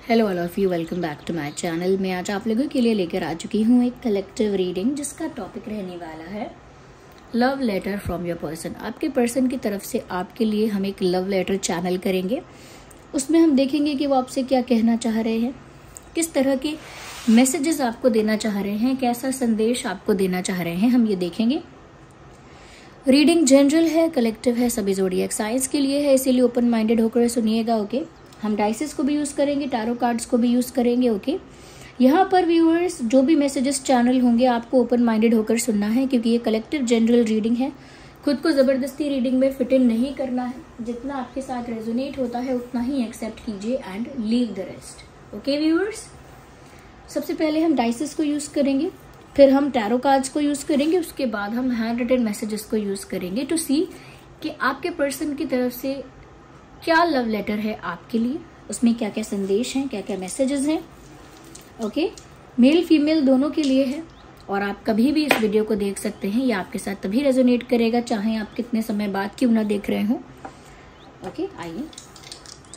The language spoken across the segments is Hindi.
Hello all of you, welcome back to my channel. मैं आज आप लोगों के लिए लेकर आ चुकी हूँ एक कलेक्टिव रीडिंग जिसका टॉपिक रहने वाला है love letter from your person. आपके पर्सन की तरफ से आपके लिए हम एक लव लेटर चैनल करेंगे। उसमें हम देखेंगे कि वो आपसे क्या कहना चाह रहे हैं, किस तरह के मैसेजेस आपको देना चाह रहे हैं, कैसा संदेश आपको देना चाह रहे हैं, हम ये देखेंगे। रीडिंग जनरल है, कलेक्टिव है, सभी ज़ोडिएक साइंस के लिए है, इसीलिए ओपन माइंडेड होकर सुनिएगा। ओके, हम डाइसेस को भी यूज़ करेंगे, टैरो कार्ड्स को भी यूज़ करेंगे। ओके, यहाँ पर व्यूअर्स जो भी मैसेजेस चैनल होंगे आपको ओपन माइंडेड होकर सुनना है, क्योंकि ये कलेक्टिव जनरल रीडिंग है। खुद को ज़बरदस्ती रीडिंग में फिट इन नहीं करना है। जितना आपके साथ रेजोनेट होता है उतना ही एक्सेप्ट कीजिए and leave the rest. Okay viewers, सबसे पहले हम डाइसेस को यूज़ करेंगे, फिर हम टैरो कार्ड्स को यूज़ करेंगे, उसके बाद हम हैंड रिटन मैसेजेस को यूज़ करेंगे टू सी कि आपके पर्सन की तरफ से क्या लव लेटर है आपके लिए, उसमें क्या क्या संदेश हैं, क्या क्या मैसेजेस हैं। ओके, मेल फीमेल दोनों के लिए है और आप कभी भी इस वीडियो को देख सकते हैं। ये आपके साथ तभी रेजोनेट करेगा चाहे आप कितने समय बाद क्यों ना देख रहे हो। ओके, आइए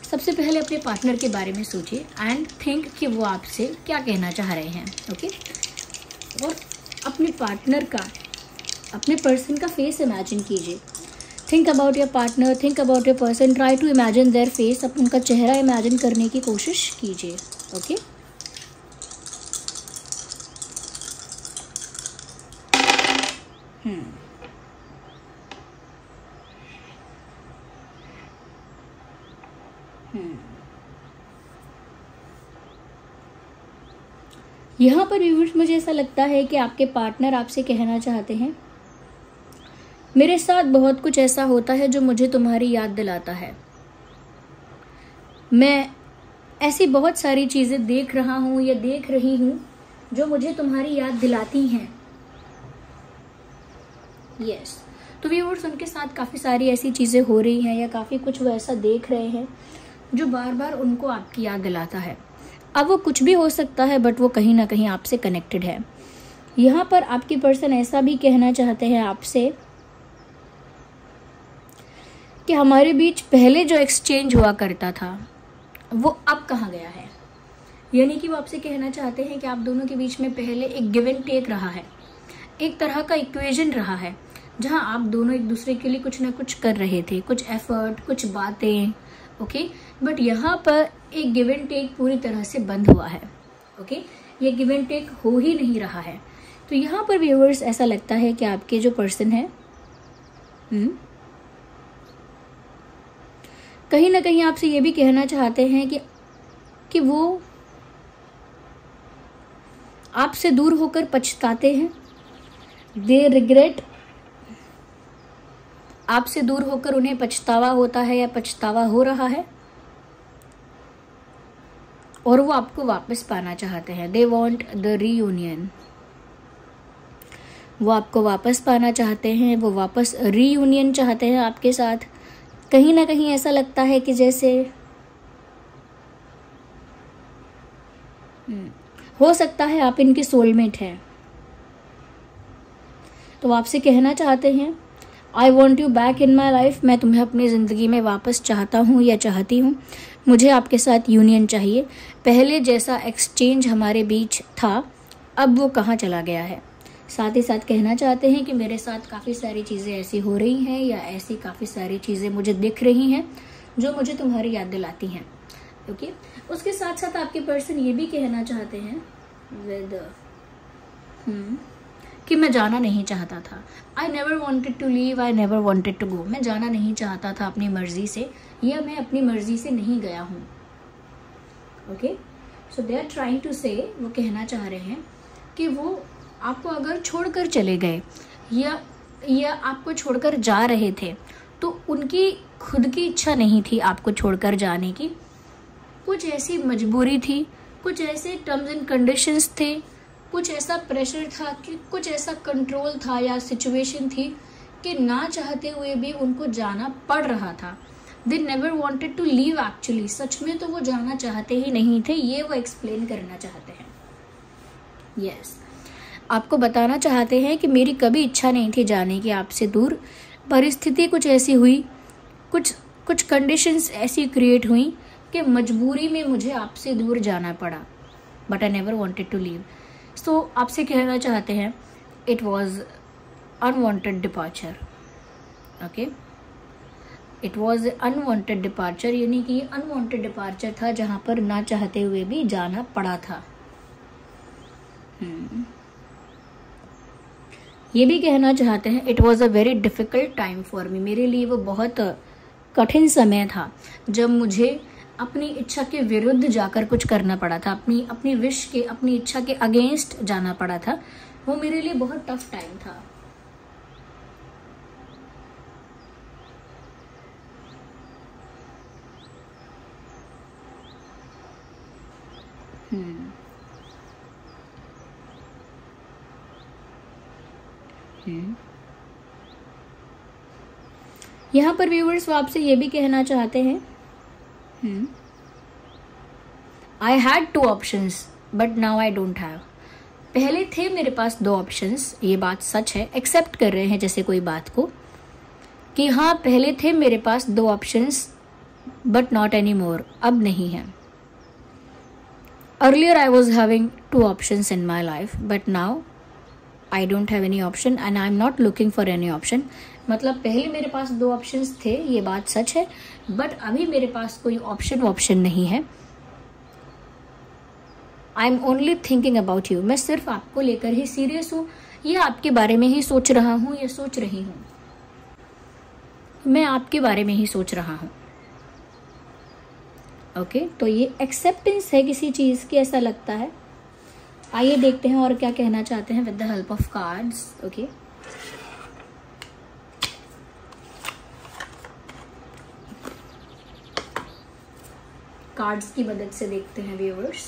सबसे पहले अपने पार्टनर के बारे में सोचिए एंड थिंक कि वो आपसे क्या कहना चाह रहे हैं। ओके, और अपने पार्टनर का, अपने पर्सन का फेस इमेजिन कीजिए। Think about your partner, think about your person, try to imagine their face. अब उनका चेहरा इमेजिन करने की कोशिश कीजिए। ओके, यहाँ पर व्यूअर्स मुझे ऐसा लगता है कि आपके पार्टनर आपसे कहना चाहते हैं, मेरे साथ बहुत कुछ ऐसा होता है जो मुझे तुम्हारी याद दिलाता है। मैं ऐसी बहुत सारी चीज़ें देख रहा हूँ या देख रही हूँ जो मुझे तुम्हारी याद दिलाती हैं। यस, तो व्यूअर्स उनके साथ काफ़ी सारी ऐसी चीज़ें हो रही हैं या काफ़ी कुछ वो ऐसा देख रहे हैं जो बार बार उनको आपकी याद दिलाता है। अब वो कुछ भी हो सकता है बट वो कहीं ना कहीं आपसे कनेक्टेड है। यहाँ पर आपकी पर्सन ऐसा भी कहना चाहते हैं आपसे कि हमारे बीच पहले जो एक्सचेंज हुआ करता था वो अब कहाँ गया है। यानी कि वो आपसे कहना चाहते हैं कि आप दोनों के बीच में पहले एक गिव एंड टेक रहा है, एक तरह का इक्वेशन रहा है, जहाँ आप दोनों एक दूसरे के लिए कुछ ना कुछ कर रहे थे, कुछ एफर्ट, कुछ बातें। ओके, बट यहाँ पर एक गिव एंड टेक पूरी तरह से बंद हुआ है। ओके, ये गिव एंड टेक हो ही नहीं रहा है। तो यहाँ पर व्यूअर्स ऐसा लगता है कि आपके जो पर्सन है कहीं ना कहीं आपसे ये भी कहना चाहते हैं कि वो आपसे दूर होकर पछताते हैं। दे रिग्रेट, आपसे दूर होकर उन्हें पछतावा होता है या पछतावा हो रहा है और वो आपको वापस पाना चाहते हैं। दे वॉन्ट द रीयूनियन, वो आपको वापस पाना चाहते हैं, वो वापस रीयूनियन चाहते हैं आपके साथ। कहीं ना कहीं ऐसा लगता है कि जैसे हो सकता है आप इनके सोलमेट हैं। तो वो आपसे कहना चाहते हैं, I want you back in my life, मैं तुम्हें अपनी ज़िंदगी में वापस चाहता हूँ या चाहती हूँ। मुझे आपके साथ यूनियन चाहिए। पहले जैसा एक्सचेंज हमारे बीच था अब वो कहाँ चला गया है। साथ ही साथ कहना चाहते हैं कि मेरे साथ काफ़ी सारी चीज़ें ऐसी हो रही हैं या ऐसी काफ़ी सारी चीज़ें मुझे दिख रही हैं जो मुझे तुम्हारी याद दिलाती हैं। ओके, उसके साथ साथ आपके पर्सन ये भी कहना चाहते हैं कि मैं जाना नहीं चाहता था। I never wanted to leave, I never wanted to go. मैं जाना नहीं चाहता था अपनी मर्जी से, या मैं अपनी मर्जी से नहीं गया हूँ। Okay, so they are trying to say, वो कहना चाह रहे हैं कि वो आपको अगर छोड़कर चले गए या आपको छोड़कर जा रहे थे तो उनकी खुद की इच्छा नहीं थी आपको छोड़कर जाने की। कुछ ऐसी मजबूरी थी, कुछ ऐसे टर्म्स एंड कंडीशंस थे, कुछ ऐसा प्रेशर था, कि कुछ ऐसा कंट्रोल था या सिचुएशन थी कि ना चाहते हुए भी उनको जाना पड़ रहा था। They never wanted to leave actually, सच में तो वो जाना चाहते ही नहीं थे, ये वो एक्सप्लेन करना चाहते हैं। यस, आपको बताना चाहते हैं कि मेरी कभी इच्छा नहीं थी जाने की आपसे दूर, परिस्थिति कुछ ऐसी हुई, कुछ कंडीशंस ऐसी क्रिएट हुई कि मजबूरी में मुझे आपसे दूर जाना पड़ा, but I never wanted to leave. So आपसे कहना चाहते हैं it was unwanted departure. Okay, it was unwanted departure, यानी कि अनवांटेड डिपार्चर था जहां पर ना चाहते हुए भी जाना पड़ा था। ये भी कहना चाहते हैं it was a very difficult time for me, मेरे लिए वो बहुत कठिन समय था जब मुझे अपनी इच्छा के विरुद्ध जाकर कुछ करना पड़ा था, अपनी विश के, अपनी इच्छा के अगेंस्ट जाना पड़ा था। वो मेरे लिए बहुत टफ टाइम था। यहाँ पर व्यूअर्स वो आपसे ये भी कहना चाहते हैं I had 2 options but now I don't have. पहले थे मेरे पास 2 ऑप्शंस, ये बात सच है, एक्सेप्ट कर रहे हैं जैसे कोई बात को कि हाँ पहले थे मेरे पास 2 options but not any more, अब नहीं है। Earlier I was having 2 options in my life but now I don't have any option and I am not looking for any option. मतलब पहले मेरे पास 2 ऑप्शंस थे, ये बात सच है, बट अभी मेरे पास कोई ऑप्शन नहीं है। I am only thinking about you, मैं सिर्फ आपको लेकर ही सीरियस हूँ, या आपके बारे में ही सोच रहा हूँ या सोच रही हूँ, मैं आपके बारे में ही सोच रहा हूँ। ओके, तो ये एक्सेप्टेंस है किसी चीज की, ऐसा लगता है। आइए देखते हैं और क्या कहना चाहते हैं with the help of cards. Okay, cards की मदद से देखते हैं व्यूअर्स।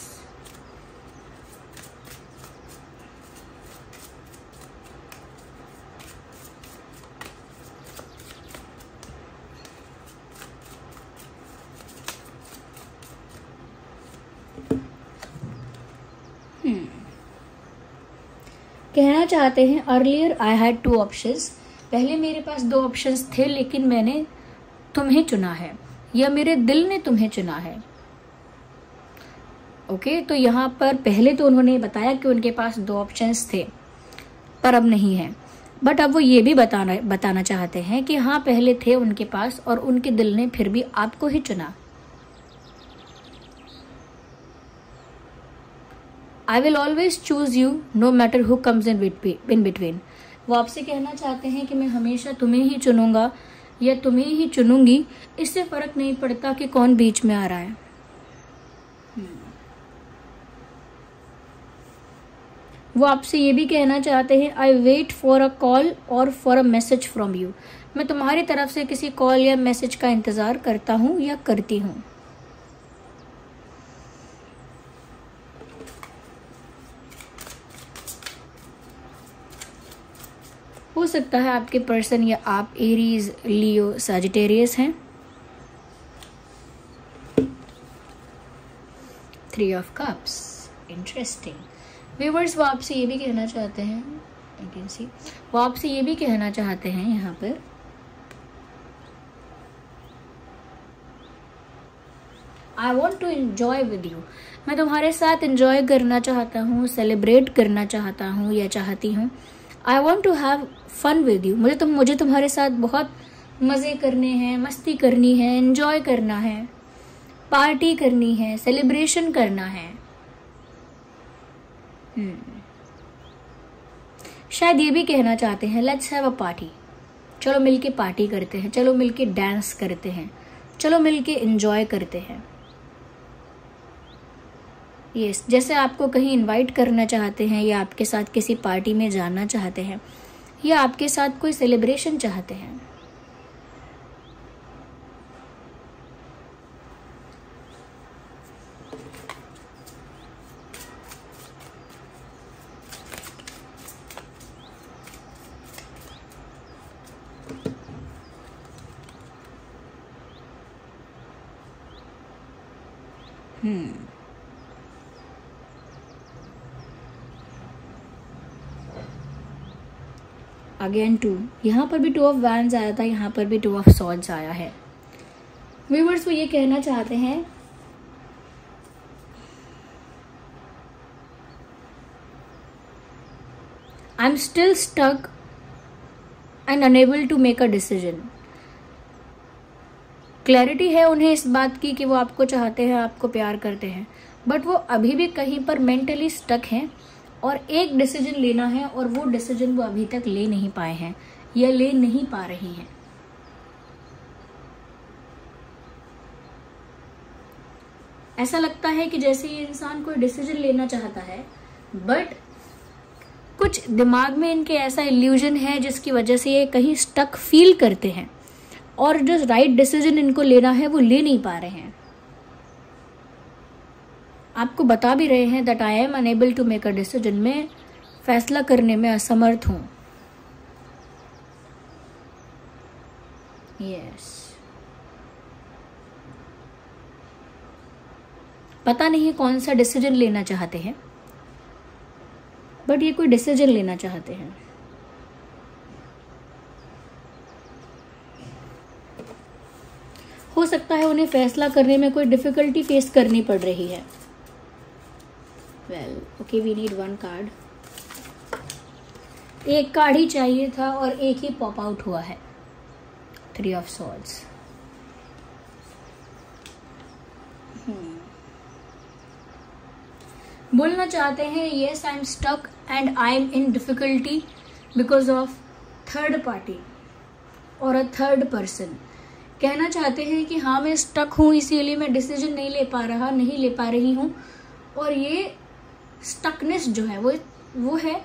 कहना चाहते हैं अर्लियर आई हैड 2 ऑप्शंस, पहले मेरे पास 2 ऑप्शंस थे लेकिन मैंने तुम्हें चुना है, या मेरे दिल ने तुम्हें चुना है। ओके, तो यहाँ पर पहले तो उन्होंने बताया कि उनके पास 2 ऑप्शंस थे पर अब नहीं है, बट अब वो ये भी बताना चाहते हैं कि हाँ पहले थे उनके पास और उनके दिल ने फिर भी आपको ही चुना। I will always choose you no matter who comes in between। वो आपसे कहना चाहते हैं कि मैं हमेशा तुम्हें ही चुनूंगा या तुम्हें ही चुनूंगी, इससे फर्क नहीं पड़ता कि कौन बीच में आ रहा है। वो आपसे ये भी कहना चाहते हैं I wait for a call और for a message from you, मैं तुम्हारी तरफ से किसी कॉल या मैसेज का इंतजार करता हूँ या करती हूँ। हो सकता है आपके पर्सन या आप एरीज, लियो, सजिटेरियस हैं। 3 ऑफ कप्स, इंटरेस्टिंग। व्यूअर्स वो आपसे ये भी कहना चाहते हैं, आई कैन सी, वो आपसे ये भी कहना चाहते हैं यहाँ पर I want to enjoy with you, मैं तुम्हारे साथ एंजॉय करना चाहता हूँ, सेलिब्रेट करना चाहता हूँ या चाहती हूँ। I want to have fun with you, मुझे तुम्हारे साथ बहुत मज़े करने हैं, मस्ती करनी है, एंजॉय करना है, पार्टी करनी है, सेलिब्रेशन करना है। शायद ये भी कहना चाहते हैं लेट्स हैव अ पार्टी, चलो मिलके पार्टी करते हैं, चलो मिलके डांस करते हैं, चलो मिलके एंजॉय करते हैं। यस, जैसे आपको कहीं इनवाइट करना चाहते हैं या आपके साथ किसी पार्टी में जाना चाहते हैं या आपके साथ कोई सेलिब्रेशन चाहते हैं। अगेन 2, यहाँ पर भी 2 ऑफ वैंड्स आया था, यहाँ पर भी 2 ऑफ सॉर्ड्स आया है। व्यूअर्स वो ये कहना चाहते हैं I am still stuck and unable to make a decision. Clarity है उन्हें इस बात की कि वो आपको चाहते हैं, आपको प्यार करते हैं, बट वो अभी भी कहीं पर मेंटली स्टक हैं और एक डिसीजन लेना है और वो डिसीजन वो अभी तक ले नहीं पाए हैं या ले नहीं पा रही हैं। ऐसा लगता है कि जैसे ये इंसान कोई डिसीजन लेना चाहता है, बट कुछ दिमाग में इनके ऐसा इल्यूजन है जिसकी वजह से ये कहीं स्टक फील करते हैं और जो राइट डिसीजन इनको लेना है वो ले नहीं पा रहे हैं। आपको बता भी रहे हैं that I am unable to make a decision, मैं फैसला करने में असमर्थ हूं। यस, पता नहीं कौन सा डिसीजन लेना चाहते हैं, बट ये कोई डिसीजन लेना चाहते हैं। हो सकता है उन्हें फैसला करने में कोई डिफिकल्टी फेस करनी पड़ रही है। Well, okay, we need one card. एक कार्ड ही चाहिए था और एक ही पॉप आउट हुआ है, 3 ऑफ सॉर्ड्स। बोलना चाहते हैं yes I am stuck and I am in difficulty because of third party और अ थर्ड पर्सन। कहना चाहते हैं कि हाँ मैं स्टक हूँ, इसीलिए मैं डिसीजन नहीं ले पा रही हूँ, और ये स्टकनेस जो है वो है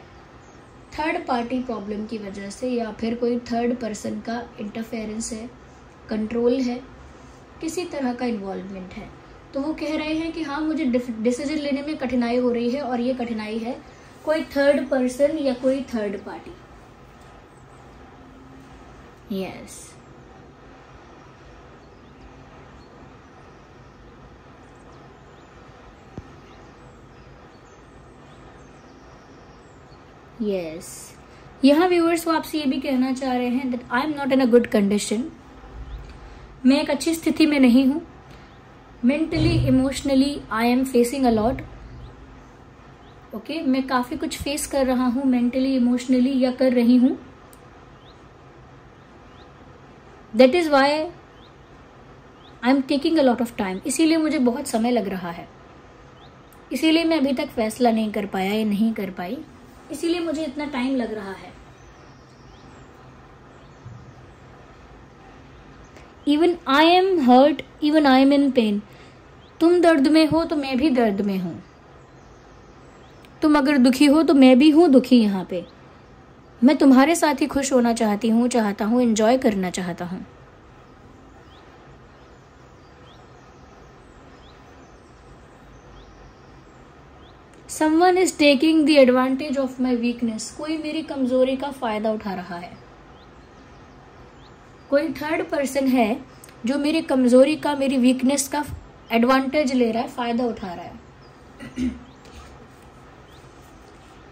थर्ड पार्टी प्रॉब्लम की वजह से, या फिर कोई थर्ड पर्सन का इंटरफेरेंस है, कंट्रोल है, किसी तरह का इन्वॉल्वमेंट है। तो वो कह रहे हैं कि हाँ मुझे डिसीजन लेने में कठिनाई हो रही है, और ये कठिनाई है कोई थर्ड पर्सन या कोई थर्ड पार्टी। यस, यस, यहाँ व्यूअर्स वो आपसे ये भी कहना चाह रहे हैं that I am not in a good condition. मैं एक अच्छी स्थिति में नहीं हूँ। Mentally emotionally I am facing a lot. Okay, मैं काफी कुछ फेस कर रहा हूँ मेंटली इमोशनली, या कर रही हूँ। That is why I am taking a lot of time. इसीलिए मुझे बहुत समय लग रहा है, इसीलिए मैं अभी तक फैसला नहीं कर पाया या नहीं कर पाई, इसीलिए मुझे इतना टाइम लग रहा है। Even I am hurt, even I am in pain. तुम दर्द में हो तो मैं भी दर्द में हूं। तुम अगर दुखी हो तो मैं भी हूं दुखी। यहाँ पे मैं तुम्हारे साथ ही खुश होना चाहता हूं, एंजॉय करना चाहता हूं। Someone is taking the advantage of my weakness। कोई मेरी कमजोरी का फायदा उठा रहा है। कोई थर्ड पर्सन है जो मेरी कमजोरी का, मेरी वीकनेस का एडवांटेज ले रहा है, फायदा उठा रहा है।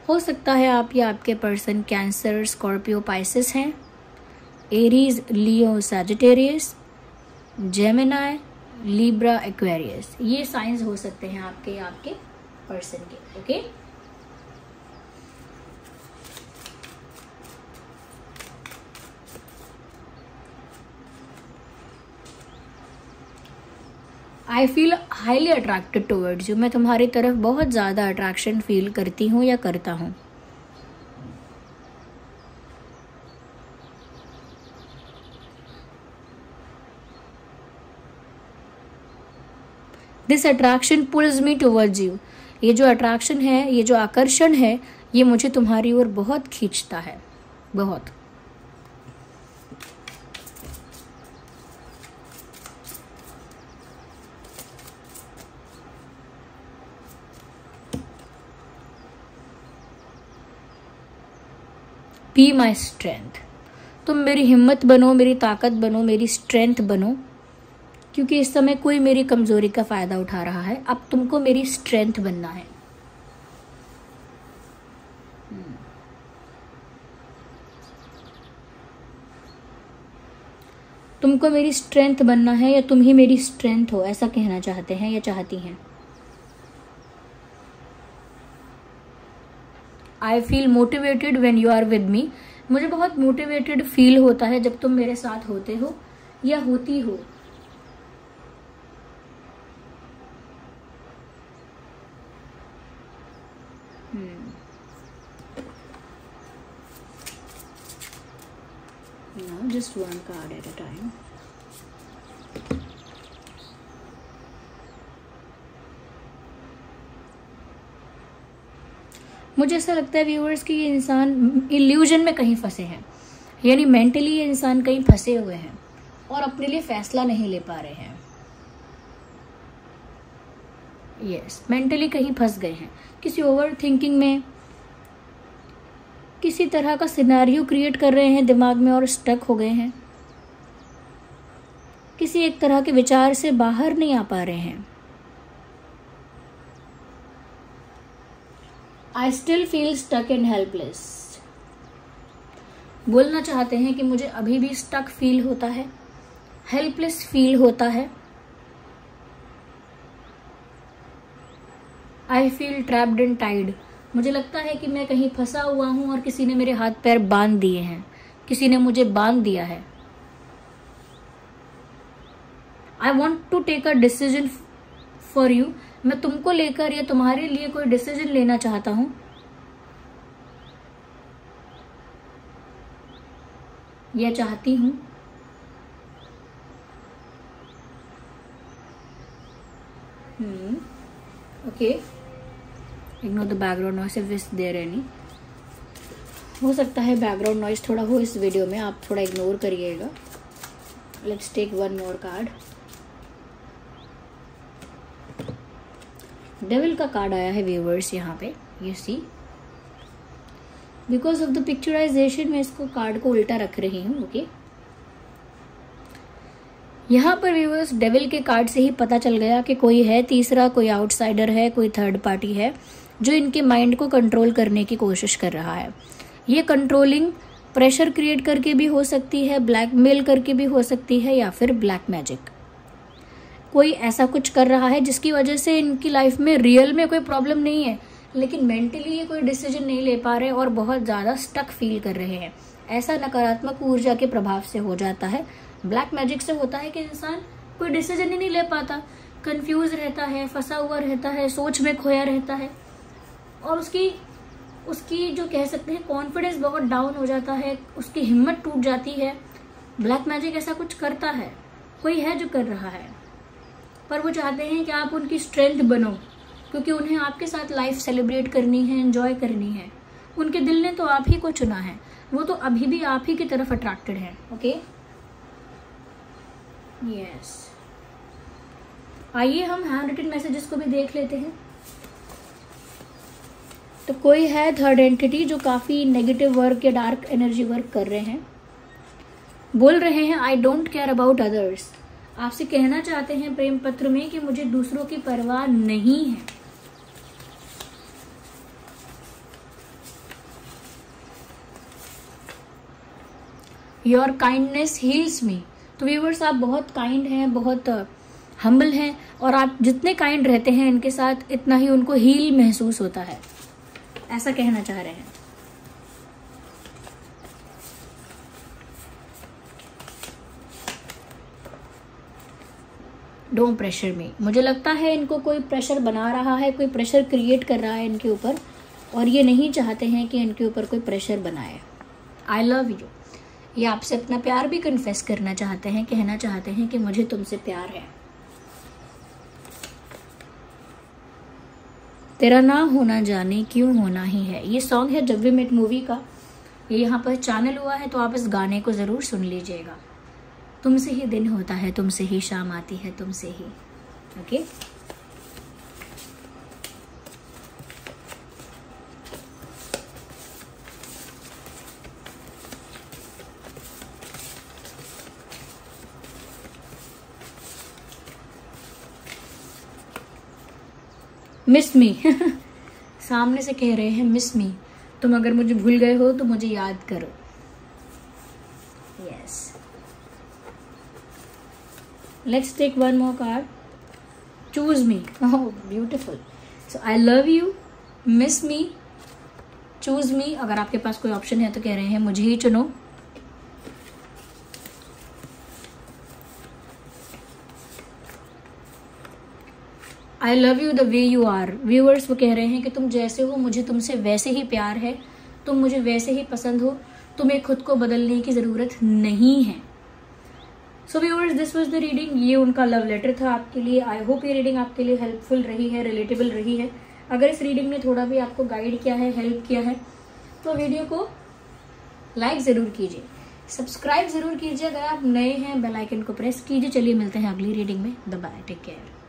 हो सकता है आप या आपके पर्सन कैंसर, स्कॉर्पियो, पाइसेस हैं, एरीज, लियो, सैजिटेरियस, जेमिनाई, लिब्रा, एक्वेरियस। ये साइंस हो सकते हैं आपके या आपके पर्सन के। Okay, I feel highly attracted towards you. मैं तुम्हारी तरफ बहुत ज्यादा अट्रैक्शन फील करती हूँ या करता हूँ। This attraction pulls me towards you. ये जो अट्रैक्शन है, ये जो आकर्षण है, ये मुझे तुम्हारी ओर बहुत खींचता है, बहुत। Be my strength. तुम मेरी हिम्मत बनो, मेरी ताकत बनो, मेरी स्ट्रेंथ बनो, क्योंकि इस समय कोई मेरी कमजोरी का फायदा उठा रहा है। अब तुमको मेरी स्ट्रेंथ बनना है। तुमको मेरी स्ट्रेंथ बनना है, या तुम ही मेरी स्ट्रेंथ हो, ऐसा कहना चाहते हैं या चाहती हैं। I feel motivated when you are with me. मुझे बहुत मोटिवेटेड फील होता है जब तुम मेरे साथ होते हो या होती हो। Now just one card at a time. मुझे ऐसा लगता है व्यूअर्स कि ये इंसान इल्यूजन में कहीं फंसे हैं, यानी मेंटली ये इंसान कहीं फंसे हुए हैं और अपने लिए फैसला नहीं ले पा रहे हैं। यस, मेंटली कहीं फंस गए हैं, किसी ओवर थिंकिंग में, किसी तरह का सिनेरियो क्रिएट कर रहे हैं दिमाग में और स्टक हो गए हैं, किसी एक तरह के विचार से बाहर नहीं आ पा रहे हैं। I still feel stuck and helpless। बोलना चाहते हैं कि मुझे अभी भी स्टक फील होता है, हेल्पलेस फील होता है। I feel trapped and tied। मुझे लगता है कि मैं कहीं फंसा हुआ हूं और किसी ने मेरे हाथ पैर बांध दिए हैं, किसी ने मुझे बांध दिया है। I want to take a decision for you। मैं तुमको लेकर या तुम्हारे लिए कोई डिसीजन लेना चाहता हूं। या चाहती हूं। Okay, ignore the background noise if is there any. हो सकता है बैकग्राउंड नॉइस थोड़ा हो इस वीडियो में, आप थोड़ा इग्नोर करिएगा। Let's take one more card. Devil का कार्ड आया है व्यूवर्स यहाँ पे, you see. Because of the picturization मैं इसको कार्ड को उल्टा रख रही हूँ। ओके, यहाँ पर व्यूवर्स डेविल के कार्ड से ही पता चल गया कि कोई है तीसरा, कोई आउटसाइडर है, कोई थर्ड पार्टी है जो इनके माइंड को कंट्रोल करने की कोशिश कर रहा है। ये कंट्रोलिंग प्रेशर क्रिएट करके भी हो सकती है, ब्लैकमेल करके भी हो सकती है, या फिर ब्लैक मैजिक। कोई ऐसा कुछ कर रहा है जिसकी वजह से इनकी लाइफ में रियल में कोई प्रॉब्लम नहीं है, लेकिन मेंटली ये कोई डिसीजन नहीं ले पा रहे और बहुत ज़्यादा स्टक फील कर रहे हैं। ऐसा नकारात्मक ऊर्जा के प्रभाव से हो जाता है। ब्लैक मैजिक से होता है कि इंसान कोई डिसीजन ही नहीं ले पाता, कंफ्यूज रहता है, फंसा हुआ रहता है, सोच में खोया रहता है और उसकी जो कह सकते हैं कॉन्फिडेंस बहुत डाउन हो जाता है, उसकी हिम्मत टूट जाती है। ब्लैक मैजिक ऐसा कुछ करता है, कोई है जो कर रहा है, पर वो चाहते हैं कि आप उनकी स्ट्रेंथ बनो, क्योंकि उन्हें आपके साथ लाइफ सेलिब्रेट करनी है, एंजॉय करनी है। उनके दिल ने तो आप ही को चुना है, वो तो अभी भी आप ही की तरफ अट्रैक्टेड है। Okay, yes. आइए हम हैंड रिटन मैसेजेस को भी देख लेते हैं। तो कोई है थर्ड एंटिटी जो काफी नेगेटिव वर्क या डार्क एनर्जी वर्क कर रहे हैं, बोल रहे हैं I don't care about others. आपसे कहना चाहते हैं प्रेम पत्र में कि मुझे दूसरों की परवाह नहीं है। योर काइंडनेस हील्स मी। तो व्यूवर्स आप बहुत काइंड हैं, बहुत हम्बल हैं और आप जितने काइंड रहते हैं इनके साथ इतना ही उनको हील महसूस होता है, ऐसा कहना चाह रहे हैं। डोंट प्रेशर मी। मुझे लगता है इनको कोई प्रेशर बना रहा है, कोई प्रेशर क्रिएट कर रहा है इनके ऊपर और ये नहीं चाहते हैं कि इनके ऊपर कोई प्रेशर बनाए। आई लव यू। ये आपसे अपना प्यार भी कन्फेस करना चाहते हैं, कहना चाहते हैं कि मुझे तुमसे प्यार है। तेरा ना होना जाने क्यों होना ही है। ये सॉन्ग है जब वी मेट मूवी का। ये यहाँ पर चैनल हुआ है तो आप इस गाने को ज़रूर सुन लीजिएगा। तुमसे ही दिन होता है, तुमसे ही शाम आती है, तुमसे ही। ओके, मिस मी। सामने से कह रहे हैं मिस मी, तुम अगर मुझे भूल गए हो तो मुझे याद करो। Yes, let's take one more card. Choose me. Oh beautiful. So I love you, miss me, choose me, अगर आपके पास कोई ऑप्शन है तो कह रहे हैं मुझे ही चुनो। I love you the way you are. Viewers वो कह रहे हैं कि तुम जैसे हो मुझे तुमसे वैसे ही प्यार है, तुम मुझे वैसे ही पसंद हो, तुम्हें खुद को बदलने की ज़रूरत नहीं है। So viewers, this was the reading. ये उनका लव लेटर था आपके लिए। आई होप ये रीडिंग आपके लिए हेल्पफुल रही है, रिलेटेबल रही है। अगर इस रीडिंग ने थोड़ा भी आपको गाइड किया है, हेल्प किया है, तो वीडियो को लाइक ज़रूर कीजिए, सब्सक्राइब ज़रूर कीजिए। अगर आप नए हैं बेल आइकन को प्रेस कीजिए। चलिए मिलते हैं अगली रीडिंग में। Bye, take care.